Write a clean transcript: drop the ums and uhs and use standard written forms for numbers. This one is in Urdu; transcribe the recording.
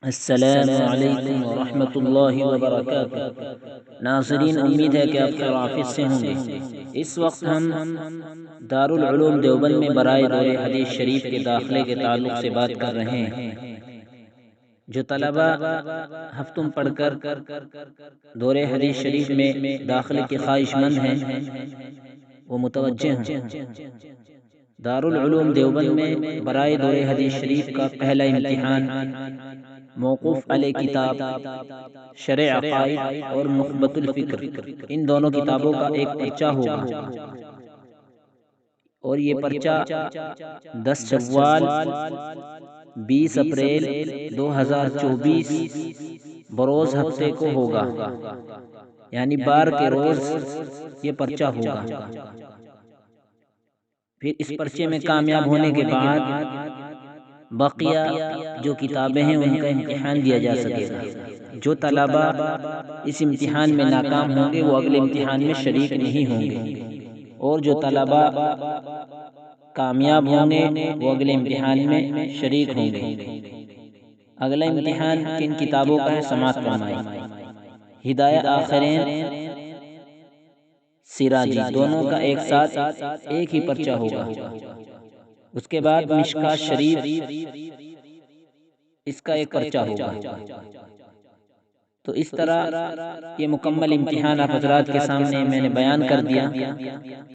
السلام علیکم ورحمۃ اللہ وبرکاتہ۔ ناظرین، امید ہے کہ آپ خیر و عافیت سے ہوں گے۔ اس وقت ہم دارالعلوم دیوبند میں برائے دور حدیث شریف کے داخلے کے تعلق سے بات کر رہے ہیں۔ جو طلبہ ہفتوں پڑھ کر دور حدیث شریف میں داخلے کے خواہش مند ہیں وہ متوجہ ہیں۔ دارالعلوم دیوبند میں برائے دور حدیث شریف کا پہلا امتحان موقوف علیہ کتاب شرح عقائد اور نخبۃ الفکر، ان دونوں کتابوں کا ایک پرچہ ہوگا، اور یہ پرچہ 10 شوال 20 اپریل 2024 بروز ہفتے کو ہوگا، یعنی بار کے روز یہ پرچہ ہوگا۔ پھر اس پرچے میں کامیاب ہونے کے بعد بقیہ جو کتابیں ہیں ان کا امتحان دیا جا سکے گا۔ جو طلبہ اس امتحان میں ناکام ہوں گے وہ اگلے امتحان میں شریک نہیں ہوں گے، اور جو طلبہ کامیاب ہوں گے وہ اگلے امتحان میں شریک ہوں گے۔ اگلا امتحان کن کتابوں کا ہے سماعت فرمائیں۔ ہدایہ آخرین، سراجی، دونوں کا ایک ساتھ ایک ہی پرچہ ہوگا۔ اس کے بعد مشکوٰۃ شریف، اس کا ایک پرچہ ہوگا۔ تو اس طرح یہ مکمل امتحان آپ حضرات کے سامنے میں نے بیان کر دیا۔